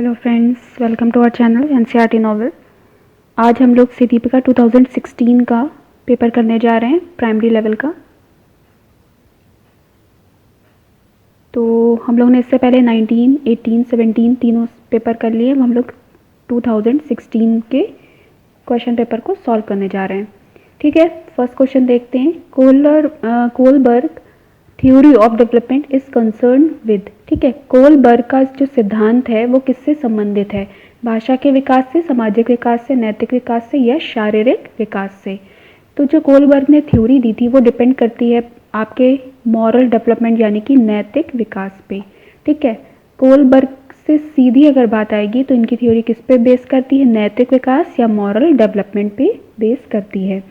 Hello friends, welcome to our channel NCERT novel. आज हम लोग सीडीपी का 2016 का पेपर करने जा रहे हैं, प्राइमरी लेवल का। तो हम लोग ने इससे पहले 19, 18, 17 तीनों पेपर कर लिए। हम लोग 2016 के क्वेश्चन पेपर को सॉल्व करने जा रहे हैं। ठीक है, फर्स्ट क्वेश्चन देखते हैं। Kohlberg theory of development is concern with. ठीक है, कोलबर्ग का जो सिद्धांत है वो किससे संबंधित है? भाषा के विकास से, सामाजिक विकास से, नैतिक विकास से या शारीरिक विकास से? तो जो कोलबर्ग ने थ्योरी दी थी वो डिपेंड करती है आपके मॉरल डेवलपमेंट यानी कि नैतिक विकास पे। ठीक है, कोलबर्ग से सीधी अगर बात आएगी तो इनकी थ्योरी किस पे बेस करती है? नैतिक विकास या मॉरल डेवलपमेंट पे बेस करती है।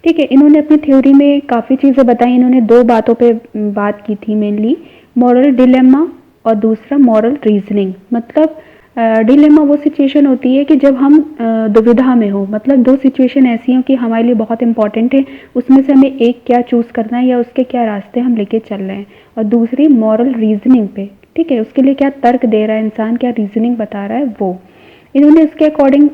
ठीक है, इन्होंने अपनी थ्योरी में काफ़ी चीज़ें बताई। इन्होंने दो बातों पे बात की थी मेनली, मॉरल डिलेमा और दूसरा मॉरल रीजनिंग। मतलब डिलेमा वो सिचुएशन होती है कि जब हम दुविधा में हो, मतलब दो सिचुएशन ऐसी हो कि हमारे लिए बहुत इंपॉर्टेंट है, उसमें से हमें एक क्या चूज़ करना है या उसके क्या रास्ते हम लेके चल रहे हैं। और दूसरी मॉरल रीजनिंग पे, ठीक है, उसके लिए क्या तर्क दे रहा है इंसान, क्या रीजनिंग बता रहा है वो। इन्होंने इसके अकॉर्डिंग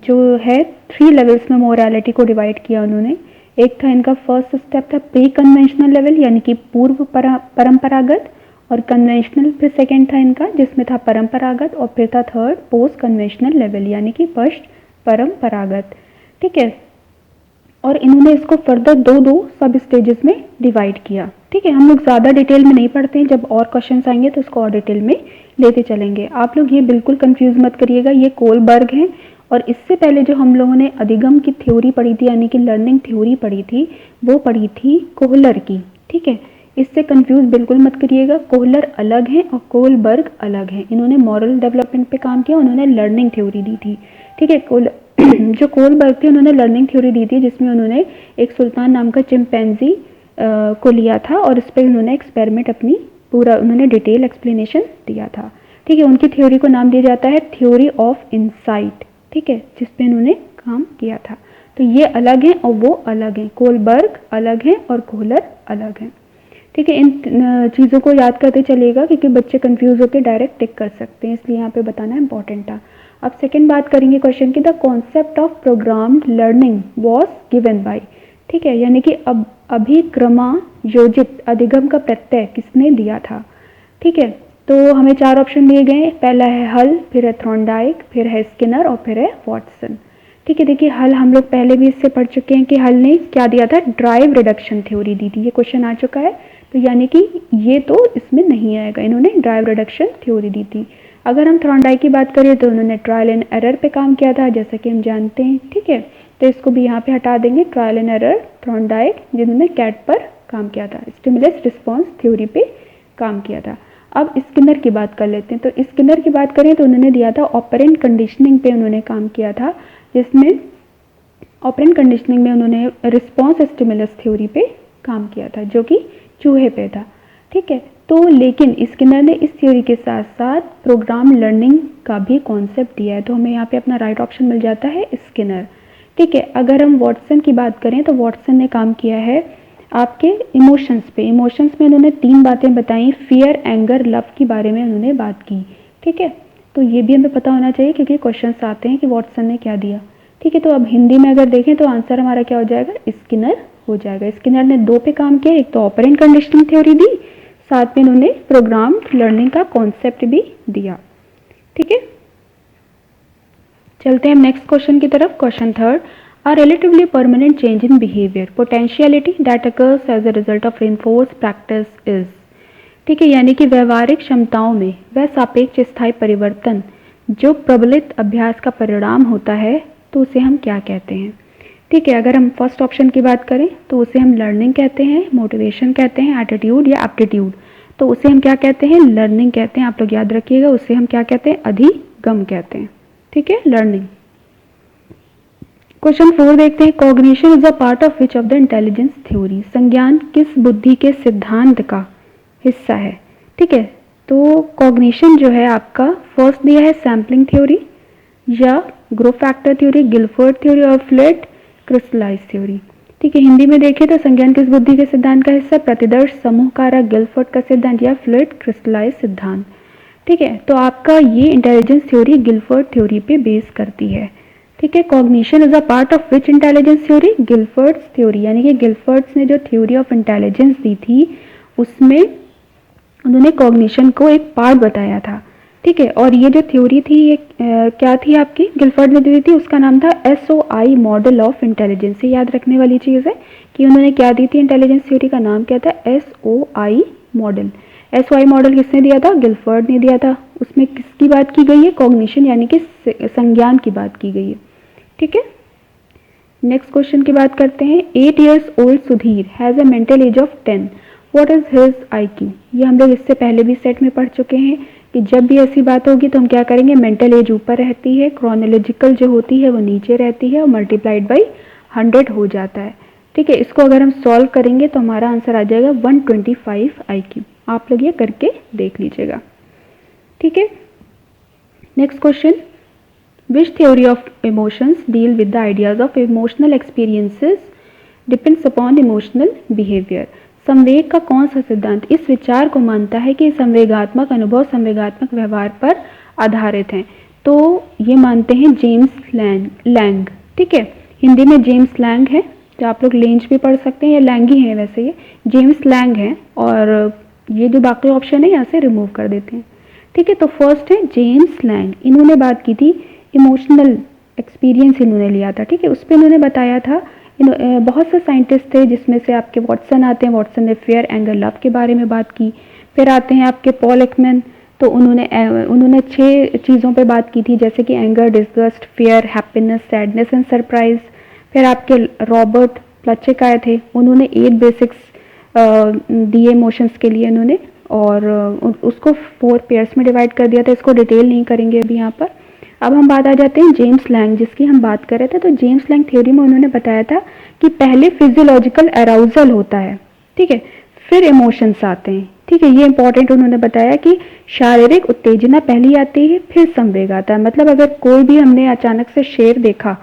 जो है 3 लेवल्स में मोरालिटी को डिवाइड किया उन्होंने। एक था इनका फर्स्ट स्टेप था प्री कन्वेंशनल लेवल यानी कि पूर्व परंपरागत, और कन्वेंशनल फिर सेकंड था इनका जिसमें था परंपरागत, और फिर था थर्ड पोस्ट कन्वेंशनल लेवल यानी कि पश्च परंपरागत। ठीक है, और इन्होंने इसको फर्दर दो सब स्टेजेस में डिवाइड किया। ठीक है, हम लोग ज़्यादा डिटेल में नहीं पढ़ते हैं, जब और क्वेश्चन आएंगे तो उसको और डिटेल में लेते चलेंगे। आप लोग ये बिल्कुल कंफ्यूज मत करिएगा, ये कोलबर्ग है और इससे पहले जो हम लोगों ने अधिगम की थ्योरी पढ़ी थी यानी कि लर्निंग थ्योरी पढ़ी थी वो पढ़ी थी कोहलर की। ठीक है, इससे कंफ्यूज बिल्कुल मत करिएगा, कोहलर अलग है और कोलबर्ग अलग है। इन्होंने मॉरल डेवलपमेंट पे काम किया, उन्होंने लर्निंग थ्योरी दी थी। ठीक है, जो कोलबर्ग थे उन्होंने लर्निंग थ्योरी दी थी जिसमें उन्होंने एक सुल्तान नाम का चिंपैंजी को लिया था और इस पर उन्होंने एक्सपेरिमेंट अपनी पूरा उन्होंने डिटेल एक्सप्लेनेशन दिया था। ठीक है, उनकी थ्योरी को नाम दिया जाता है थ्योरी ऑफ इंसाइट। ठीक है, जिस पे उन्होंने काम किया था। तो ये अलग है और वो अलग है, कोलबर्ग अलग है और कोहलर अलग है। ठीक है, इन चीज़ों को याद करते चलिएगा क्योंकि बच्चे कंफ्यूज होकर डायरेक्ट टिक कर सकते हैं, इसलिए यहाँ पे बताना इंपॉर्टेंट था। अब सेकंड बात करेंगे क्वेश्चन की, the concept of programmed learning was given by. ठीक है, यानी कि अब अभिक्रमायोजित अधिगम का प्रत्यय किसने दिया था? ठीक है, तो हमें 4 ऑप्शन दिए गए। पहला है हल, फिर है थॉर्नडाइक, फिर है स्किनर और फिर है वॉटसन। ठीक है, देखिए हल हम लोग पहले भी इससे पढ़ चुके हैं कि हल ने क्या दिया था? ड्राइव रिडक्शन थ्योरी दी थी। ये क्वेश्चन आ चुका है, तो यानी कि ये तो इसमें नहीं आएगा, इन्होंने ड्राइव रिडक्शन थ्योरी दी थी। अगर हम थॉर्नडाइक की बात करें तो उन्होंने ट्रायल एंड एरर पे काम किया था जैसा कि हम जानते हैं। ठीक है, तो इसको भी यहाँ पे हटा देंगे, ट्रायल एंड एरर थॉर्नडाइक, जिन्होंने कैट पर काम किया था, स्टिमुलस रिस्पॉन्स थ्योरी पे काम किया था। अब स्किनर की बात कर लेते हैं। तो स्किनर की बात करें तो उन्होंने दिया था ऑपरेंट कंडीशनिंग पे उन्होंने काम किया था, जिसमें ऑपरेंट कंडीशनिंग में उन्होंने रिस्पॉन्स स्टिमुलस थ्योरी पे काम किया था जो कि चूहे पे था। ठीक है, तो लेकिन स्किनर ने इस थ्योरी के साथ साथ प्रोग्राम लर्निंग का भी कॉन्सेप्ट दिया है, तो हमें यहाँ पे अपना राइट ऑप्शन मिल जाता है स्किनर। ठीक है, अगर हम वॉटसन की बात करें तो वॉटसन ने काम किया है आपके इमोशंस पे। इमोशंस में उन्होंने 3 बातें बताई, फियर, एंगर, लव की बारे में उन्होंने बात की। ठीक है, तो ये भी हमें पता होना चाहिए क्योंकि क्वेश्चंस आते हैं कि वॉटसन ने क्या दिया। ठीक है, तो अब हिंदी में अगर देखें तो आंसर हमारा क्या हो जाएगा? स्किनर हो जाएगा। स्किनर ने 2 पे काम किया, एक तो ऑपरेंट कंडीशनिंग थ्योरी दी, साथ में उन्होंने प्रोग्राम लर्निंग का कॉन्सेप्ट भी दिया। ठीक है, चलते हैं नेक्स्ट क्वेश्चन की तरफ। Question third, a relatively permanent change in behaviour potentiality that occurs as a result of reinforce practice is. ठीक है, यानी कि व्यवहारिक क्षमताओं में वह सापेक्ष स्थायी परिवर्तन जो प्रबलित अभ्यास का परिणाम होता है तो उसे हम क्या कहते हैं? ठीक है, अगर हम फर्स्ट ऑप्शन की बात करें तो उसे हम लर्निंग कहते हैं, मोटिवेशन कहते हैं, एटीट्यूड या एप्टीट्यूड। तो उसे हम क्या कहते हैं? लर्निंग कहते हैं। आप लोग याद रखिएगा, उसे हम क्या कहते हैं? अधिगम कहते हैं। ठीक है, लर्निंग। क्वेश्चन 4 देखते हैं, cognition is a part of which of the intelligence theory. संज्ञान किस बुद्धि के सिद्धांत का हिस्सा है? ठीक है, तो कॉग्निशन जो है आपका फर्स्ट दिया है सैम्पलिंग थ्योरी या group factor theory, Guilford theory और फ्लेट क्रिस्टलाइज थ्योरी। ठीक है, हिंदी में देखें तो संज्ञान किस बुद्धि के सिद्धांत का हिस्सा? प्रतिदर्श समूह कारक, गिलफोर्ड का सिद्धांत या फ्लेट क्रिस्टलाइज सिद्धांत। ठीक है, तो आपका ये इंटेलिजेंस थ्योरी गिलफर्ड थ्योरी पे बेस करती है। ठीक है, cognition is a part of which intelligence theory? Guilford's theory, यानी कि गिलफर्ड्स ने जो थ्योरी ऑफ इंटेलिजेंस दी थी उसमें उन्होंने कॉग्निशन को एक पार्ट बताया था। ठीक है, और ये जो थ्योरी थी ये क्या थी आपकी, गिलफर्ड ने दी थी, उसका नाम था SOI मॉडल ऑफ इंटेलिजेंस। ये याद रखने वाली चीज़ है कि उन्होंने क्या दी थी, इंटेलिजेंस थ्योरी का नाम क्या था, SOI मॉडल। SOI मॉडल किसने दिया था? गिलफर्ड ने दिया था। उसमें किसकी बात की गई है? कॉग्निशन यानी कि संज्ञान की बात की गई है। ठीक है, नेक्स्ट क्वेश्चन की बात करते हैं। 8 years old Sudhir has a mental as of 10, what is his IQ? ये हम लोग इससे पहले भी सेट में पढ़ चुके हैं कि जब भी ऐसी बात होगी तो हम क्या करेंगे, मेंटल एज ऊपर रहती है, क्रोनोलॉजिकल जो होती है वो नीचे रहती है और मल्टीप्लाइड बाई 100 हो जाता है। ठीक है, इसको अगर हम सॉल्व करेंगे तो हमारा आंसर आ जाएगा 125 IQ। आप लोग ये करके देख लीजिएगा। ठीक है, next question, which theory of emotions deal with the ideas of emotional experiences depends upon emotional behavior? संवेग का कौन सा सिद्धांत इस विचार को मानता है कि संवेगात्मक अनुभव संवेगात्मक व्यवहार पर आधारित हैं? तो ये मानते हैं जेम्स लैंग। ठीक है, हिंदी में जेम्स लैंग है, तो आप लोग लेंज भी पढ़ सकते हैं या लैंग ही है, वैसे ये जेम्स लैंग है। और ये जो बाकी ऑप्शन है यहाँ से रिमूव कर देते हैं। ठीक है, तो फर्स्ट है जेम्स लैंग, इन्होंने बात की थी इमोशनल एक्सपीरियंस इन्होंने लिया था। ठीक है, उस पर इन्होंने बताया था, बहुत से साइंटिस्ट थे जिसमें से आपके वॉटसन आते हैं, वॉटसन ने फेयर एंगर लव के बारे में बात की। फिर आते हैं आपके पॉल एकमैन, तो उन्होंने 6 चीज़ों पे बात की थी, जैसे कि anger, disgust, fair, happiness, sadness and surprise. फिर आपके रॉबर्ट प्लचिक आए थे, उन्होंने 8 बेसिक्स दिए इमोशंस के लिए उन्होंने, और उसको 4 पेयर्स में डिवाइड कर दिया था। इसको डिटेल नहीं करेंगे अभी यहाँ पर। अब हम बात आ जाते हैं जेम्स लैंग जिसकी हम बात कर रहे थे। तो जेम्स लैंग थ्योरी में उन्होंने बताया था कि पहले फिजियोलॉजिकल अराउजल होता है, ठीक है, फिर इमोशंस आते हैं। ठीक है, ये इंपॉर्टेंट उन्होंने बताया कि शारीरिक उत्तेजना पहले आती है फिर संवेग आता है। मतलब अगर कोई भी हमने अचानक से शेर देखा,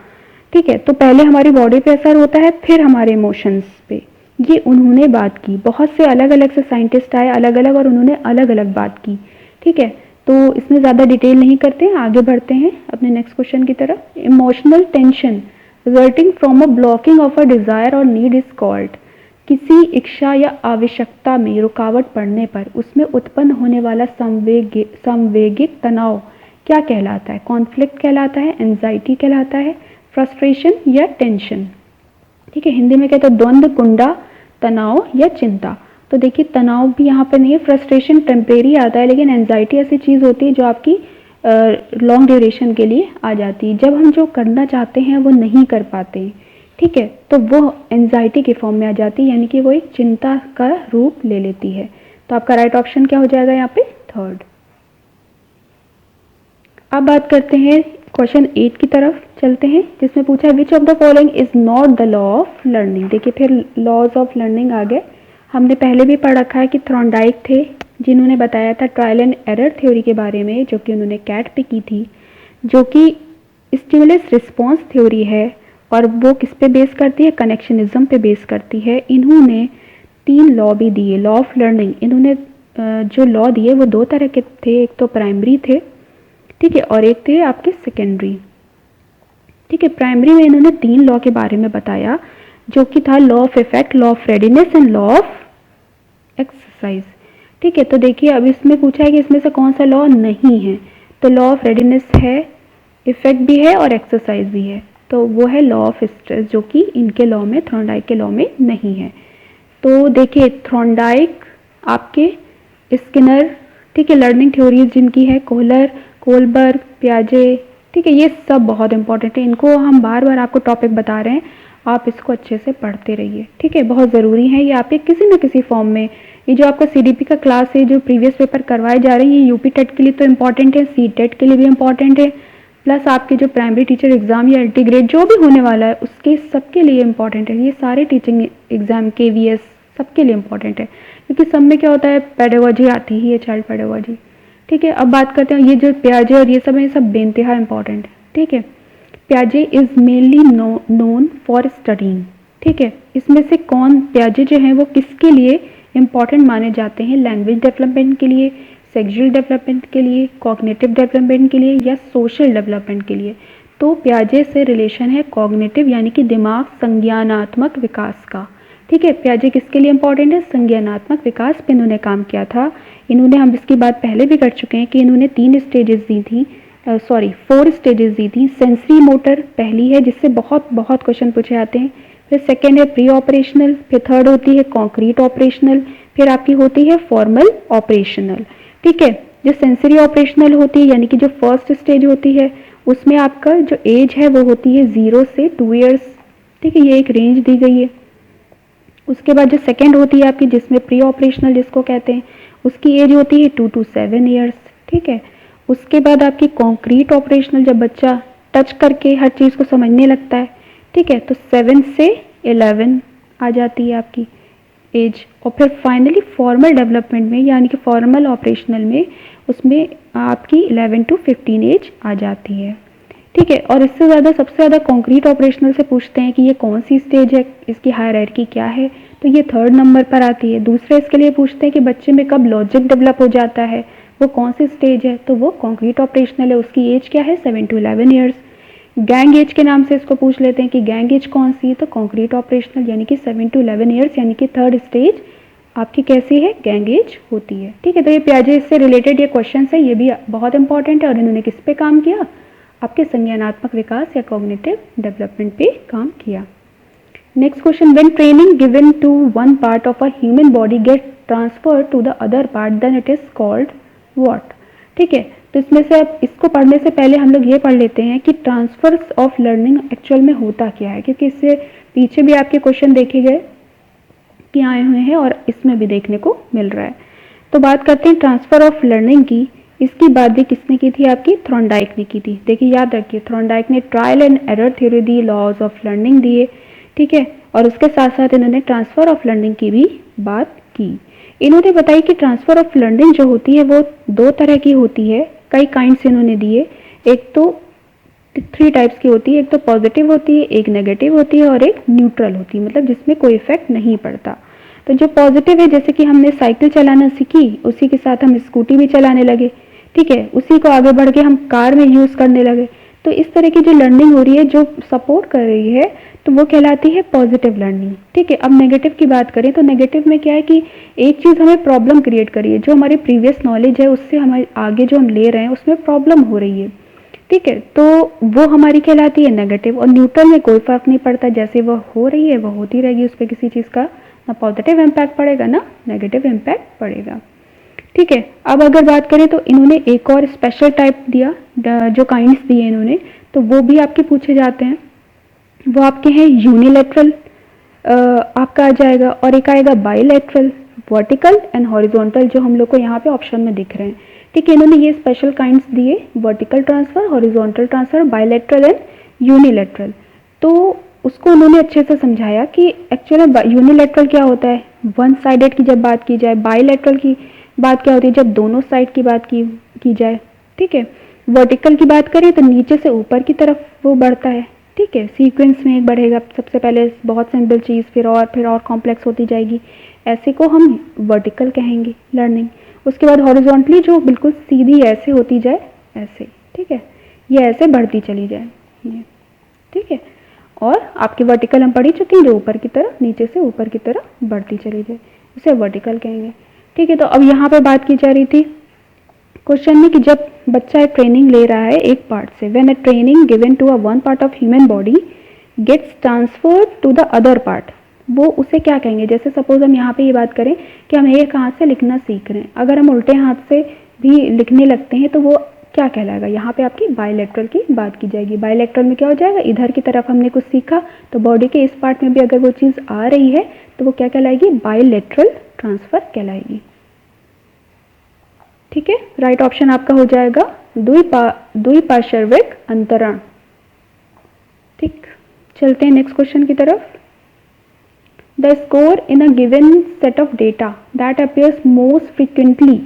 ठीक है, तो पहले हमारी बॉडी पे असर होता है फिर हमारे इमोशंस पे। ये उन्होंने बात की, बहुत से अलग अलग से साइंटिस्ट आए अलग अलग और उन्होंने अलग अलग बात की। ठीक है, तो इसमें ज़्यादा डिटेल नहीं करते हैं, आगे बढ़ते हैं अपने नेक्स्ट क्वेश्चन की तरफ। Emotional tension resulting from a blocking of a desire और नीड इज कॉल्ड। किसी इच्छा या आवश्यकता में रुकावट पड़ने पर उसमें उत्पन्न होने वाला संवेगिक तनाव क्या कहलाता है? कॉन्फ्लिक्ट कहलाता है, एंजाइटी कहलाता है, फ्रस्ट्रेशन या टेंशन। ठीक है, हिंदी में कहते हैं द्वंद्व, कुंडा, तनाव या चिंता। तो देखिए तनाव भी यहाँ पर नहीं है, फ्रस्ट्रेशन टेम्परेरी आता है, लेकिन एंजाइटी ऐसी चीज़ होती है जो आपकी लॉन्ग ड्यूरेशन के लिए आ जाती है। जब हम जो करना चाहते हैं वो नहीं कर पाते हैं, ठीक है, तो वो एंजाइटी के फॉर्म में आ जाती है, यानी कि वो एक चिंता का रूप ले लेती है। तो आपका राइट ऑप्शन क्या हो जाएगा यहाँ पे? थर्ड। अब बात करते हैं क्वेश्चन 8 की तरफ चलते हैं, जिसमें पूछा है विच of the following is not the law of learning. देखिए फिर लॉज ऑफ लर्निंग आ गए। हमने पहले भी पढ़ रखा है कि थॉर्नडाइक थे जिन्होंने बताया था ट्रायल एंड एरर थ्योरी के बारे में, जो कि उन्होंने कैट पे की थी, जो कि स्टिमुलस रिस्पॉन्स थ्योरी है और वो किस पे बेस करती है? कनेक्शनिज्म पे बेस करती है। इन्होंने 3 लॉ भी दिए, लॉ ऑफ लर्निंग। इन्होंने जो लॉ दिए वो 2 तरह के थे, एक तो प्राइमरी थे, ठीक है, और एक थे आपके सेकेंडरी। ठीक है, प्राइमरी में इन्होंने 3 लॉ के बारे में बताया, जो कि था law of effect, law of readiness and law of exercise. ठीक है, तो देखिए अब इसमें पूछा है कि इसमें से कौन सा लॉ नहीं है। तो लॉ ऑफ रेडीनेस है, इफेक्ट भी है और एक्सरसाइज भी है, तो वो है लॉ ऑफ स्ट्रेस, जो कि इनके लॉ में, थॉर्नडाइक के लॉ में नहीं है। तो देखिए थॉर्नडाइक, आपके स्किनर, ठीक है, लर्निंग थ्योरीज जिनकी है, कोहलर, कोलबर्ग, पियाजे, ठीक है, ये सब बहुत इंपॉर्टेंट है। इनको हम बार बार आपको टॉपिक बता रहे हैं, आप इसको अच्छे से पढ़ते रहिए। ठीक है, बहुत ज़रूरी है ये आपके किसी न किसी फॉर्म में। ये जो आपका CDP का क्लास है, जो प्रीवियस पेपर करवाए जा रहे हैं, ये UP टेट के लिए तो इम्पॉर्टेंट है, CTET के लिए भी इम्पॉर्टेंट है, प्लस आपके जो प्राइमरी टीचर एग्जाम या इंटीग्रेट जो भी होने वाला है उसके सबके लिए इम्पॉर्टेंट है। ये सारे टीचिंग एग्जाम, KVS, सबके लिए इम्पॉर्टेंट है, क्योंकि सब में क्या होता है, पेडागोजी आती ही है, चाइल्ड पेडागोजी। ठीक है, अब बात करते हैं ये जो पियाजे और ये सब है, ये सब बेइंतहा इंपॉर्टेंट है। ठीक है, पियाजे is mainly known for studying. ठीक है, इसमें से कौन पियाजे जो हैं वो किसके लिए इम्पॉर्टेंट माने जाते हैं? लैंग्वेज डेवलपमेंट के लिए, सेक्सुअल डेवलपमेंट के लिए, कॉग्निटिव डेवलपमेंट के लिए या सोशल डेवलपमेंट के लिए। तो पियाजे से रिलेशन है कॉग्निटिव यानी कि दिमाग संज्ञानात्मक विकास का। ठीक है, पियाजे किसके लिए इंपॉर्टेंट है? संज्ञानात्मक विकास पे इन्होंने काम किया था। इन्होंने, हम इसकी बात पहले भी कर चुके हैं कि इन्होंने 3 स्टेजेस दी थी, 4 स्टेजेस दी थी। सेंसरी मोटर पहली है जिससे बहुत बहुत क्वेश्चन पूछे जाते हैं, फिर सेकेंड है प्री ऑपरेशनल, फिर थर्ड होती है कॉन्क्रीट ऑपरेशनल, फिर आपकी होती है फॉर्मल ऑपरेशनल। ठीक है, जो सेंसरी ऑपरेशनल होती है यानी कि जो फर्स्ट स्टेज होती है उसमें आपका जो एज है वो होती है 0 से 2 ईयर्स। ठीक है, ये एक रेंज दी गई है। उसके बाद जो सेकेंड होती है आपकी, जिसमें प्री ऑपरेशनल जिसको कहते हैं, उसकी एज होती है 2 to 7 ईयर्स। ठीक है, उसके बाद आपकी कॉन्क्रीट ऑपरेशनल, जब बच्चा टच करके हर चीज़ को समझने लगता है। ठीक है, तो 7 से 11 आ जाती है आपकी एज। और फिर फाइनली फॉर्मल डेवलपमेंट में यानी कि फॉर्मल ऑपरेशनल में उसमें आपकी 11 to 15 एज आ जाती है। ठीक है, और इससे ज़्यादा, सबसे ज़्यादा कॉन्क्रीट ऑपरेशनल से पूछते हैं कि ये कौन सी स्टेज है, इसकी हायरार्की क्या है, तो ये 3rd नंबर पर आती है। दूसरे इसके लिए पूछते हैं कि बच्चे में कब लॉजिक डेवलप हो जाता है, वो कौन सी स्टेज है, तो वो कॉन्क्रीट ऑपरेशनल है, उसकी एज क्या है 7 to 11 ईयर्स। गैंग एज के नाम से इसको पूछ लेते हैं कि गैंग एज कौन सी है, तो कॉन्क्रीट ऑपरेशनल यानी कि 7 to 11 ईयर्स यानी कि 3rd स्टेज आपकी कैसी है, गैंग एज होती है। ठीक है, तो ये पियाजे से रिलेटेड ये क्वेश्चन है, ये भी बहुत इंपॉर्टेंट है। और इन्होंने किस पे काम किया? आपके संज्ञानात्मक विकास या कॉग्निटिव डेवलपमेंट पे काम किया। Next question, when training given to one part of a human body get transfer to the other part then it is called what? ठीक है, तो इसमें से अब इसको पढ़ने से पहले हम लोग ये पढ़ लेते हैं कि ट्रांसफर्स ऑफ लर्निंग एक्चुअल में होता क्या है, क्योंकि इससे पीछे भी आपके क्वेश्चन देखे गए कि आए हुए हैं और इसमें भी देखने को मिल रहा है। तो बात करते हैं ट्रांसफर ऑफ लर्निंग की। इसकी बात भी किसने की थी? आपकी थॉर्नडाइक ने की थी। देखिए, याद रखिए, थॉर्नडाइक ने ट्रायल एंड एरर थ्योरी दी, लॉज ऑफ लर्निंग दिए। ठीक है, और उसके साथ साथ इन्होंने ट्रांसफर ऑफ लर्निंग की भी बात की। इन्होंने बताई कि ट्रांसफर ऑफ लर्निंग जो होती है वो 2 तरह की होती है, कई काइंड्स इन्होंने दिए। एक तो 3 टाइप्स की होती है, एक तो पॉजिटिव होती है, एक नेगेटिव होती है और एक न्यूट्रल होती है, मतलब जिसमें कोई इफेक्ट नहीं पड़ता। तो जो पॉजिटिव है, जैसे कि हमने साइकिल चलाना सीखी, उसी के साथ हम स्कूटी भी चलाने लगे। ठीक है, उसी को आगे बढ़ के हम कार में यूज़ करने लगे। तो इस तरह की जो लर्निंग हो रही है, जो सपोर्ट कर रही है, तो वो कहलाती है पॉजिटिव लर्निंग। ठीक है, अब नेगेटिव की बात करें तो नेगेटिव में क्या है कि एक चीज़ हमें प्रॉब्लम क्रिएट करी है, जो हमारी प्रीवियस नॉलेज है उससे हमारे आगे जो हम ले रहे हैं उसमें प्रॉब्लम हो रही है। ठीक है, तो वो हमारी कहलाती है नेगेटिव। और न्यूट्रल में कोई फर्क नहीं पड़ता, जैसे वो हो रही है वो होती रहेगी, उस पर किसी चीज़ का ना पॉजिटिव इम्पैक्ट पड़ेगा ना नेगेटिव इम्पैक्ट पड़ेगा। ठीक है, अब अगर बात करें तो इन्होंने एक और स्पेशल टाइप दिया, जो काइंड्स दिए इन्होंने, तो वो भी आपके पूछे जाते हैं। वो आपके हैं यूनिलैटरल आपका आ जाएगा, और एक आएगा बाईलैटरल, वर्टिकल एंड हॉरिजॉन्टल, जो हम लोग को यहाँ पे ऑप्शन में दिख रहे हैं। ठीक है, इन्होंने ये स्पेशल काइंड्स दिए, vertical transfer, horizontal transfer, bilateral and unilateral. तो उसको उन्होंने अच्छे से समझाया कि एक्चुअली यूनिलैटरल क्या होता है, वन साइडेड की जब बात की जाए, बाईलैटरल की बात क्या होती है, जब दोनों साइड की बात की जाए। ठीक है, वर्टिकल की बात करें तो नीचे से ऊपर की तरफ वो बढ़ता है। ठीक है, सीक्वेंस में बढ़ेगा, सबसे पहले बहुत सिंपल चीज़, फिर और कॉम्प्लेक्स होती जाएगी। ऐसे को हम वर्टिकल कहेंगे लर्निंग। उसके बाद हॉरिजॉन्टली, जो बिल्कुल सीधी ऐसे होती जाए, ऐसे। ठीक है, ये ऐसे बढ़ती चली जाए ये। ठीक है, और आपकी वर्टिकल हम पढ़ ही चुके हैं, जो ऊपर की तरफ, नीचे से ऊपर की तरफ बढ़ती चली जाए, उसे वर्टिकल कहेंगे। ठीक है, तो अब यहाँ पे बात की जा रही थी क्वेश्चन में कि जब बच्चा ट्रेनिंग ले रहा है एक पार्ट से, when a training given to a one part of human body gets transferred to the other part, वो उसे क्या कहेंगे? जैसे सपोज हम यहाँ पे ये बात करें कि हम एक हाथ से लिखना सीख रहे हैं, अगर हम उल्टे हाथ से भी लिखने लगते हैं तो वो क्या कहलाएगा? यहाँ पे आपकी बायलैटरल की बात की जाएगी। बायलैटरल में क्या हो जाएगा, इधर की तरफ हमने कुछ सीखा तो बॉडी के इस पार्ट में भी अगर वो चीज़ आ रही है तो वो क्या कहलाएगी? बायलैटरल ट्रांसफर कहलाएगी। ठीक है, राइट ऑप्शन आपका हो जाएगा द्विपार्श्विक अंतरण। ठीक, चलते हैं नेक्स्ट क्वेश्चन की तरफ। The score in a given set of data that appears most frequently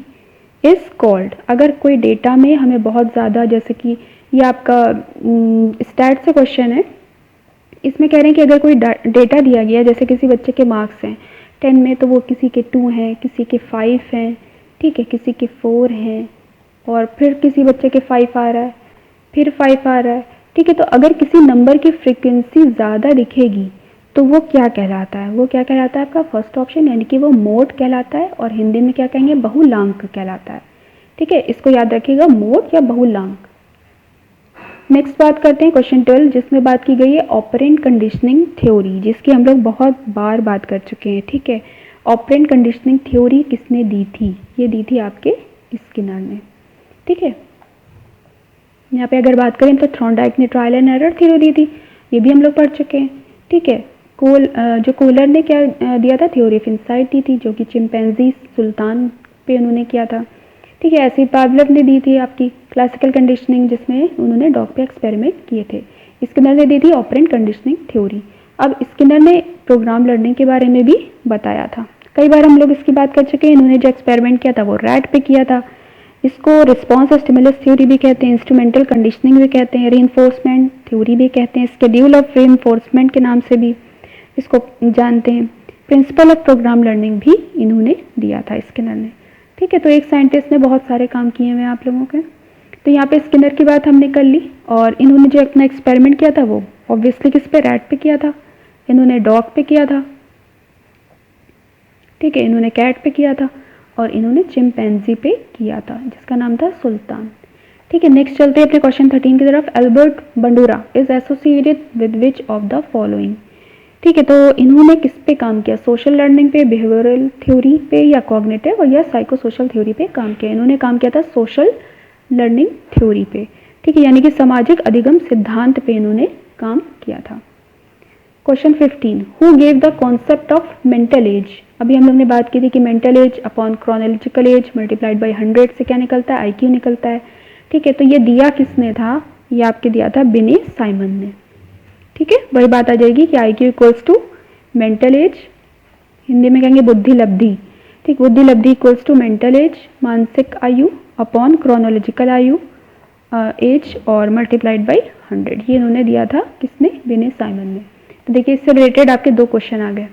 is called. अगर कोई डेटा में हमें बहुत ज़्यादा, जैसे कि ये आपका स्टैट से क्वेश्चन है, इसमें कह रहे हैं कि अगर कोई डेटा दिया गया, जैसे किसी बच्चे के मार्क्स हैं 10 में, तो वो किसी के 2 हैं, किसी के 5 हैं, ठीक है, किसी के 4 हैं और फिर किसी बच्चे के 5 आ रहा है, फिर 5 आ रहा है। ठीक है, तो अगर किसी नंबर की फ्रीक्वेंसी ज़्यादा दिखेगी तो वो क्या कहलाता है? वो क्या कहलाता है आपका फर्स्ट ऑप्शन, यानी कि वो मोड कहलाता है, और हिंदी में क्या कहेंगे, बहुलांक कहलाता है। ठीक है, इसको याद रखिएगा, मोड या बहुलांक। नेक्स्ट बात करते हैं क्वेश्चन 12, जिसमें बात की गई है ऑपरेंट कंडीशनिंग थ्योरी, जिसकी हम लोग बहुत बार बात कर चुके हैं। ठीक है, ऑपरेंट कंडीशनिंग थ्योरी किसने दी थी? ये दी थी आपके स्किनर ने। ठीक है, यहाँ पे अगर बात करें तो थॉर्नडाइक ने ट्रायल एंड एरर थ्योरी दी थी, ये भी हम लोग पढ़ चुके हैं। ठीक है, जो कोलर ने क्या दिया था, थ्योरी ऑफ इंसाइट दी थी, जो कि चिंपैंजी सुल्तान पे उन्होंने किया था। ठीक है, ऐसे ही पावलोव ने दी थी आपकी क्लासिकल कंडीशनिंग, जिसमें उन्होंने डॉग पे एक्सपेरिमेंट किए थे। स्किनर ने दी थी ऑपरेंट कंडीशनिंग थ्योरी। अब स्किनर ने प्रोग्राम लर्निंग के बारे में भी बताया था, कई बार हम लोग इसकी बात कर चुके हैं। इन्होंने जो एक्सपेरिमेंट किया था वो रैट पे किया था। इसको रिस्पॉन्स स्टिमुलस थ्योरी भी कहते हैं, इंस्ट्रूमेंटल कंडीशनिंग भी कहते हैं, रीइंफोर्समेंट थ्योरी भी कहते हैं, शेड्यूल ऑफ रीइंफोर्समेंट के नाम से भी इसको जानते हैं। प्रिंसिपल ऑफ प्रोग्राम लर्निंग भी इन्होंने दिया था स्किनर ने। ठीक है, तो एक साइंटिस्ट ने बहुत सारे काम किए हुए आप लोगों के। तो यहाँ पे स्किनर की बात हमने कर ली, और इन्होंने जो अपना एक्सपेरिमेंट किया था वो ऑब्वियसली किस पे, रैट पे किया था। इन्होंने डॉग पे किया था। ठीक है, इन्होंने कैट पे किया था, और इन्होंने चिंपैंजी पे किया था, जिसका नाम था सुल्तान। ठीक है, नेक्स्ट चलते हैं अपने क्वेश्चन 13 की तरफ। Albert Bandura is associated with which of the following? ठीक है, तो इन्होंने किस पे काम किया, सोशल लर्निंग पे, बिहेवियरल थ्योरी पे, या कॉग्निटिव या साइको सोशल थ्योरी पे काम किया? इन्होंने काम किया था सोशल लर्निंग थ्योरी पे। ठीक है, यानी कि सामाजिक अधिगम सिद्धांत पे इन्होंने काम किया था। Question 15, who gave the concept of mental as? अभी हम लोग ने बात की थी कि mental as upon chronological age multiplied by 100 से क्या निकलता है, आईक्यू निकलता है। ठीक है, तो ये दिया किसने था? ये आपके दिया था बिने साइमन ने। ठीक है, वही बात आ जाएगी कि IQ equals to mental age, Hindi में कहेंगे बुद्धि लब्धि। ठीक, बुद्धि लब्धि इक्वल्स टू मेंटल एज, मानसिक आयु अपॉन क्रोनोलॉजिकल आयु एज, और मल्टीप्लाइड बाय 100। ये इन्होंने दिया था किसने? बिने साइमन ने। तो देखिए, इससे रिलेटेड आपके 2 क्वेश्चन आ गए।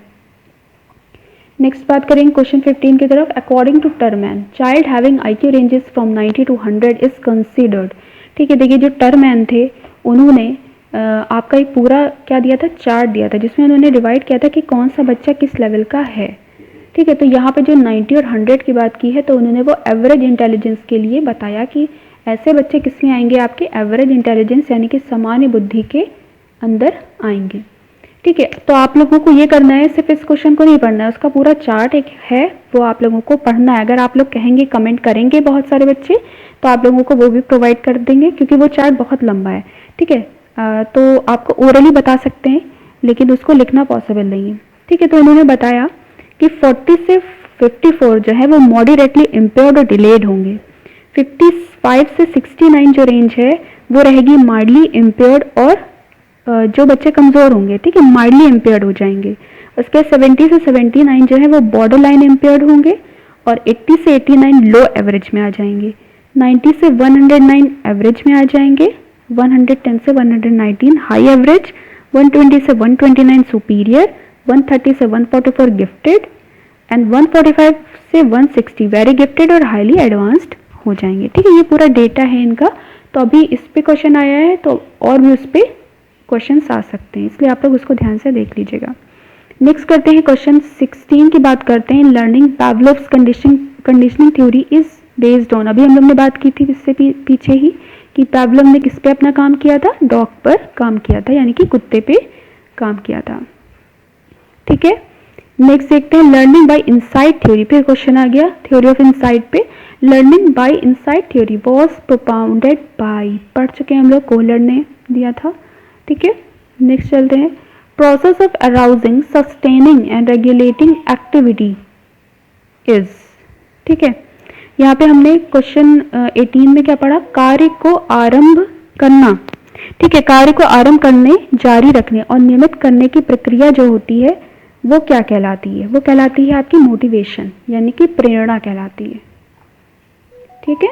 नेक्स्ट बात करेंगे क्वेश्चन 15 की तरफ। According to Terman, child having IQ ranges from 90 to 100 is considered. ठीक है, देखिए जो टर्मैन थे उन्होंने आपका एक पूरा क्या दिया था, चार्ट दिया था, जिसमें उन्होंने डिवाइड किया था कि कौन सा बच्चा किस लेवल का है। ठीक है, तो यहाँ पे जो 90 और 100 की बात की है, तो उन्होंने वो एवरेज इंटेलिजेंस के लिए बताया कि ऐसे बच्चे किस में आएंगे, आपके एवरेज इंटेलिजेंस यानी कि सामान्य बुद्धि के अंदर आएंगे। ठीक है, तो आप लोगों को ये करना है, सिर्फ इस क्वेश्चन को नहीं पढ़ना है, उसका पूरा चार्ट एक है, वो आप लोगों को पढ़ना है। अगर आप लोग कहेंगे, कमेंट करेंगे बहुत सारे बच्चे, तो आप लोगों को वो भी प्रोवाइड कर देंगे, क्योंकि वो चार्ट बहुत लंबा है। ठीक है, तो आपको ओरली बता सकते हैं, लेकिन उसको लिखना पॉसिबल नहीं है। ठीक है, तो इन्होंने बताया कि 40 से 54 जो है वो मॉडरेटली इम्पेयर्ड और डिलेड होंगे। 55 से 69 जो रेंज है वो रहेगी माइल्डली इम्पेयर्ड, और जो बच्चे कमज़ोर होंगे, ठीक है, माइल्डली इम्पेयर्ड हो जाएंगे। उसके 70 से 79 जो है वो बॉर्डर लाइन इम्पेयर्ड होंगे, और 80 से 89 लो एवरेज में आ जाएंगे। 90 से 109 एवरेज में आ जाएंगे। 110 से 119 हाई एवरेज, 120 से 129 सुपीरियर, 130 से 144 गिफ्टेड, एंड 145 से 160 वेरी गिफ्टेड और हाईली एडवांस्ड हो जाएंगे। ठीक है, ये पूरा डेटा है इनका। तो अभी इस पे क्वेश्चन आया है, तो और भी उस पर क्वेश्चन आ सकते हैं, इसलिए आप लोग उसको ध्यान से देख लीजिएगा। नेक्स्ट करते हैं क्वेश्चन 16 की बात करते हैं। Learning Pavlov's conditioning theory is based on, अभी हम लोग ने बात की थी इससे पीछे ही कि पावलोव ने किस पे अपना काम किया था, डॉग पर काम किया था, यानी कि कुत्ते पे काम किया था। ठीक है, नेक्स्ट देखते हैं लर्निंग बाय इनसाइट थ्योरी पे क्वेश्चन आ गया, थ्योरी ऑफ इनसाइट पे। Learning by insight theory was propounded bye, पढ़ चुके हैं हम लोग, कोहलर ने दिया था। ठीक है, नेक्स्ट चलते हैं। Process of arousing, sustaining and regulating activity is, ठीक है, यहाँ पे हमने क्वेश्चन 18 में क्या पढ़ा, कार्य को आरंभ करना। ठीक है, कार्य को आरंभ करने, जारी रखने और नियमित करने की प्रक्रिया जो होती है वो क्या कहलाती है, वो कहलाती है आपकी मोटिवेशन, यानी कि प्रेरणा कहलाती है। ठीक है,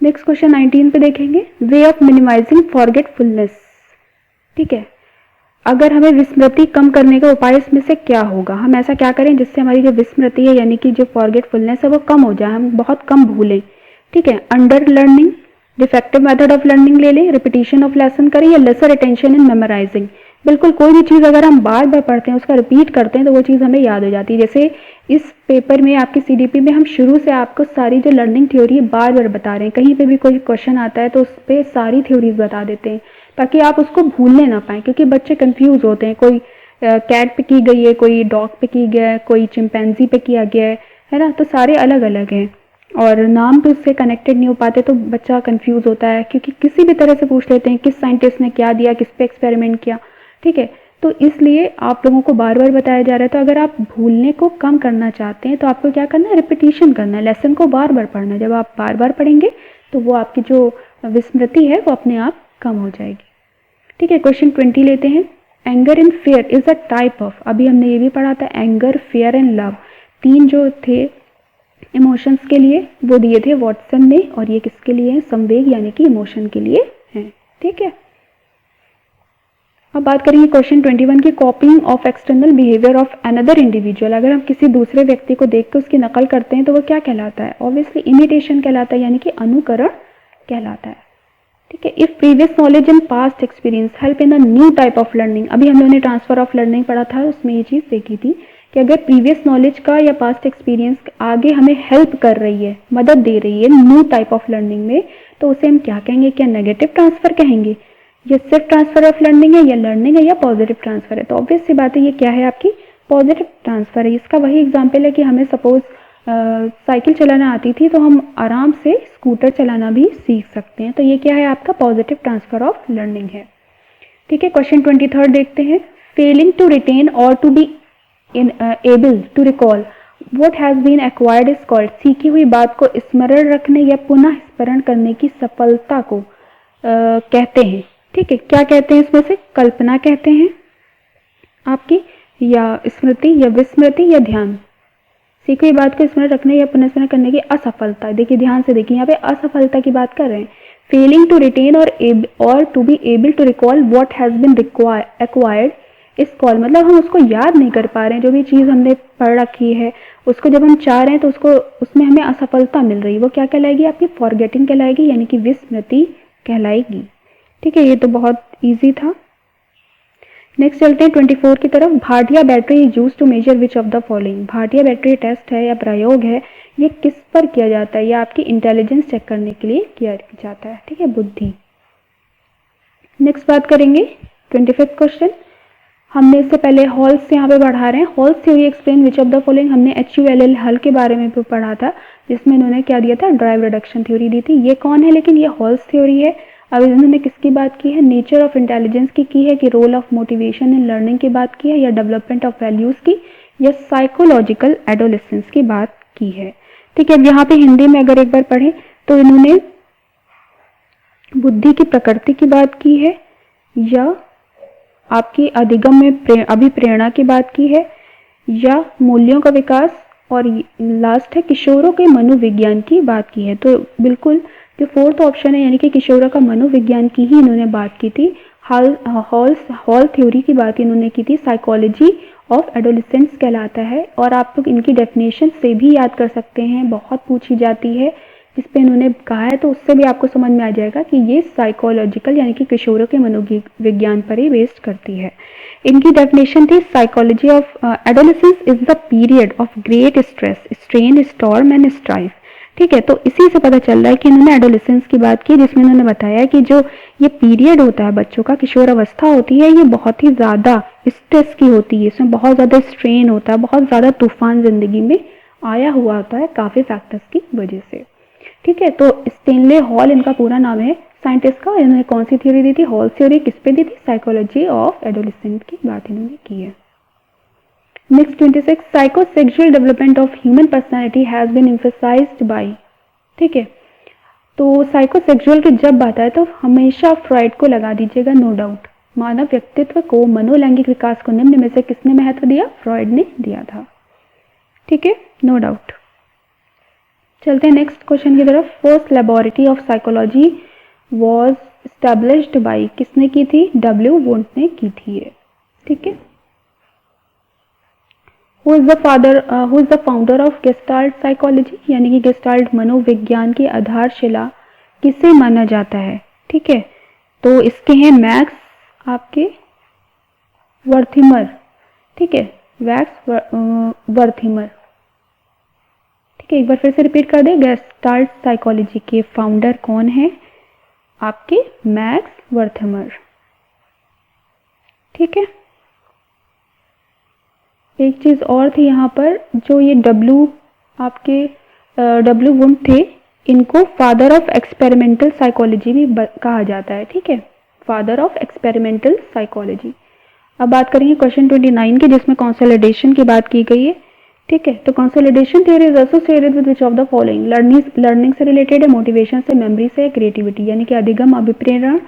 नेक्स्ट क्वेश्चन 19 पे देखेंगे, वे ऑफ मिनिमाइजिंग फॉरगेटफुलनेस। ठीक है, अगर हमें विस्मृति कम करने का उपाय इसमें से क्या होगा, हम ऐसा क्या करें जिससे हमारी जो विस्मृति है यानी कि जो फॉरगेटफुलनेस है वो कम हो जाए, हम बहुत कम भूलें। ठीक है, under learning, defective method of learning ले लें, रिपीटिशन ऑफ लेसन करें, या लेसर अटेंशन इन मेमोराइजिंग। बिल्कुल कोई भी चीज़ अगर हम बार बार पढ़ते हैं, उसका रिपीट करते हैं, तो वो चीज़ हमें याद हो जाती है। जैसे इस पेपर में आपकी सीडीपी में हम शुरू से आपको सारी जो लर्निंग थ्योरी है बार बार बता रहे हैं, कहीं पे भी कोई क्वेश्चन आता है तो उस पर सारी थ्योरीज बता देते हैं ताकि आप उसको भूलने ना पाए, क्योंकि बच्चे कंफ्यूज होते हैं, कोई कैट पे की गई है, कोई डॉग पे की गया है, कोई चिंपैंजी पे किया गया है ना, तो सारे अलग अलग हैं और नाम पे उससे कनेक्टेड नहीं हो पाते तो बच्चा कंफ्यूज होता है, क्योंकि किसी भी तरह से पूछ लेते हैं किस साइंटिस्ट ने क्या दिया, किस पे एक्सपेरिमेंट किया। ठीक है, तो इसलिए आप लोगों को बार बार बताया जा रहा है। तो अगर आप भूलने को कम करना चाहते हैं तो आपको क्या करना है, रिपीटिशन करना है, लेसन को बार बार पढ़ना है। जब आप बार बार पढ़ेंगे तो वो आपकी जो विस्मृति है वो अपने आप कम हो जाएगी। ठीक है, क्वेश्चन 20 लेते हैं। Anger and fair is a type of, अभी हमने ये भी पढ़ा था, एंगर, फेयर एंड लव, तीन जो थे इमोशंस के लिए वो दिए थे वॉटसन ने, और ये किसके लिए है, संवेग यानी कि इमोशन के लिए है। ठीक है, अब बात करेंगे क्वेश्चन 21 की, कॉपिंग of external behaviour of another individual. अगर हम किसी दूसरे व्यक्ति को देख के उसकी नकल करते हैं तो वो क्या कहलाता है, ऑब्वियसली इमिटेशन कहलाता है, यानी कि अनुकरण कहलाता है। ठीक है, if previous knowledge and past experience help in a new type of learning, अभी हम लोगों ने ट्रांसफर ऑफ लर्निंग पढ़ा था, उसमें ये चीज़ देखी थी कि अगर प्रीवियस नॉलेज का या पास्ट एक्सपीरियंस आगे हमें हेल्प कर रही है, मदद दे रही है न्यू टाइप ऑफ लर्निंग में, तो उसे हम क्या कहेंगे, क्या नेगेटिव ट्रांसफर कहेंगे, ये सिर्फ ट्रांसफर ऑफ लर्निंग है, या लर्निंग है, या पॉजिटिव ट्रांसफर है। तो ऑब्वियस सी बात है ये क्या है, आपकी पॉजिटिव ट्रांसफर है। इसका वही एग्जाम्पल है कि हमें सपोज साइकिल चलाना आती थी तो हम आराम से स्कूटर चलाना भी सीख सकते हैं, तो ये क्या है, आपका पॉजिटिव ट्रांसफर ऑफ लर्निंग है। ठीक है, क्वेश्चन 23 देखते हैं। Failing to retain or to be able to recall what has been acquired is called, सीखी हुई बात को स्मरण रखने या पुनः स्मरण करने की सफलता को कहते हैं। ठीक है, क्या कहते हैं इसमें से, कल्पना कहते हैं आपकी, या स्मृति, या विस्मृति, या ध्यान। सीखी हुई बात को स्मरण रखने या पुनर्स्मरण करने की असफलता, देखिए ध्यान से देखिए, यहाँ पे असफलता की बात कर रहे हैं। Failing to retain or to be able to recall what has been acquired is call, मतलब हम उसको याद नहीं कर पा रहे हैं, जो भी चीज़ हमने पढ़ रखी है उसको जब हम चाह रहे हैं तो उसको उसमें हमें असफलता मिल रही है, वो क्या कहलाएगी, आपकी फॉरगेटिंग कहलाएगी, यानी कि विस्मृति कहलाएगी। ठीक है, ये तो बहुत ईजी था। नेक्स्ट चलते हैं 24 की तरफ। Bhatia battery is use to measure which of the following, Bhatia battery test है या प्रयोग है, ये किस पर किया जाता है, या आपकी इंटेलिजेंस चेक करने के लिए किया जाता है। ठीक है, बुद्धि। नेक्स्ट बात करेंगे 25 क्वेश्चन, हमने इससे पहले हॉल्स यहाँ पे बढ़ा रहे हैं। Halls theory explain which of the following, हमने HULL हल के बारे में भी पढ़ा था जिसमें इन्होंने क्या दिया था, ड्राइव रिडक्शन थ्योरी दी थी। ये कौन है, लेकिन ये हॉल्स थ्योरी है। अब इन्होंने किसकी बात की है, नेचर ऑफ इंटेलिजेंस की है, कि role of motivation in learning की बात की है, या डेवलपमेंट ऑफ वैल्यूज की, या साइकोलॉजिकल एडोलेसेंस की बात की है। ठीक है, अब यहाँ पे हिंदी में अगर एक बार पढ़ें तो इन्होंने बुद्धि की प्रकृति की बात की है, या आपकी अधिगम में अभिप्रेरणा की बात की है, या मूल्यों का विकास, और लास्ट है किशोरों के मनोविज्ञान की बात की है। तो बिल्कुल जो फोर्थ ऑप्शन है यानी कि किशोरों का मनोविज्ञान की ही इन्होंने बात की थी। हॉल थ्योरी की बात इन्होंने की थी, साइकोलॉजी ऑफ एडोलेसेंस कहलाता है, और आप लोग इनकी डेफिनेशन से भी याद कर सकते हैं, बहुत पूछी जाती है, जिस पे इन्होंने कहा है तो उससे भी आपको समझ में आ जाएगा कि ये साइकोलॉजिकल यानी कि किशोरों के मनोविज्ञान पर ही बेस्ड करती है। इनकी डेफिनेशन थी, psychology of adolescence is the period of great stress, strain, storm and strife. ठीक है, तो इसी से पता चल रहा है कि इन्होंने एडोलेसेंस की बात की, जिसमें इन्होंने बताया कि जो ये पीरियड होता है बच्चों का, किशोर अवस्था होती है, ये बहुत ही ज़्यादा स्ट्रेस की होती है, इसमें बहुत ज़्यादा स्ट्रेन होता है, बहुत ज़्यादा तूफान ज़िंदगी में आया हुआ होता है काफ़ी फैक्टर्स की वजह से। ठीक है, तो स्टेनले हॉल इनका पूरा नाम है साइंटिस्ट का। इन्होंने कौन सी थ्योरी दी थी, हॉल थ्योरी, किस पे दी थी, साइकोलॉजी ऑफ एडोलेसेंट की बात इन्होंने की है। Next 26, psychosexual development of human personality has been emphasised by. ठीक है, तो साइकोसेक्सुअल की जब बात आए तो हमेशा फ्रॉइड को लगा दीजिएगा, नो डाउट। मानव व्यक्तित्व को, मनोलैंगिक विकास को निम्न में से किसने महत्व दिया, फ्रॉइड ने दिया था। ठीक है, नो डाउट। चलते हैं नेक्स्ट क्वेश्चन की तरफ। First laboratory of psychology was established bye, किसने की थी, W. वुंट ने की थी। ठीक है। Who is the founder of gestalt psychology, यानी कि गेस्टाल्ट मनोविज्ञान की आधारशिला किसे माना जाता है? ठीक है, तो इसके हैं मैक्स आपके वर्थीमर। ठीक है, वैक्स वर्थीमर। ठीक है, एक बार फिर से रिपीट कर दे, गेस्टाल्ट साइकोलॉजी के फाउंडर कौन है? आपके मैक्स वर्थीमर। ठीक है, एक चीज और थी यहाँ पर, जो ये डब्ल्यू वुंड थे, इनको फादर ऑफ एक्सपेरिमेंटल साइकोलॉजी भी कहा जाता है। ठीक है, फादर ऑफ एक्सपेरिमेंटल साइकोलॉजी। अब बात करेंगे क्वेश्चन 29 की, जिसमें कंसोलिडेशन की बात की गई है। ठीक है, तो consolidation theory is associated with which of the following? Learning से रिलेटेड है, मोटिवेशन से, मेमोरी से, क्रिएटिविटी, यानी कि अधिगम, अभिप्रेरण,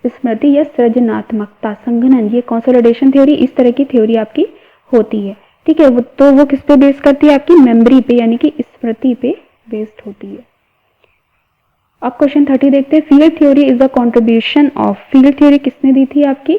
स्मृति या सृजनात्मकता, संघनन। ये कंसोलिडेशन थ्योरी इस तरह की थ्योरी आपकी होती है। ठीक है, तो वो किस पे बेस करती है? आपकी मेमोरी पे, यानी कि स्मृति पे बेस्ड होती है। अब क्वेश्चन 30 देखते हैं। Field theory is the contribution of, field theory किसने दी थी आपकी?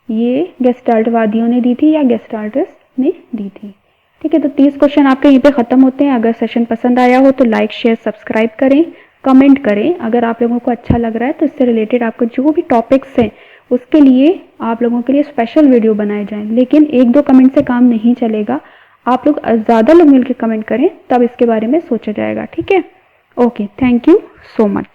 ये गेस्टाल्टवादियों ने दी थी या गेस्टाल्टिस्ट ने दी थी। ठीक है, तो 30 क्वेश्चन आपके यहीं पे खत्म होते हैं। अगर सेशन पसंद आया हो तो लाइक शेयर सब्सक्राइब करें, कमेंट करें। अगर आप लोगों को अच्छा लग रहा है तो इससे रिलेटेड आपको जो भी टॉपिक्स हैं उसके लिए आप लोगों के लिए स्पेशल वीडियो बनाए जाएं। लेकिन 1-2 कमेंट से काम नहीं चलेगा, आप लोग ज़्यादा लोग मिलकर कमेंट करें, तब इसके बारे में सोचा जाएगा। ठीक है, okay, thank you so much.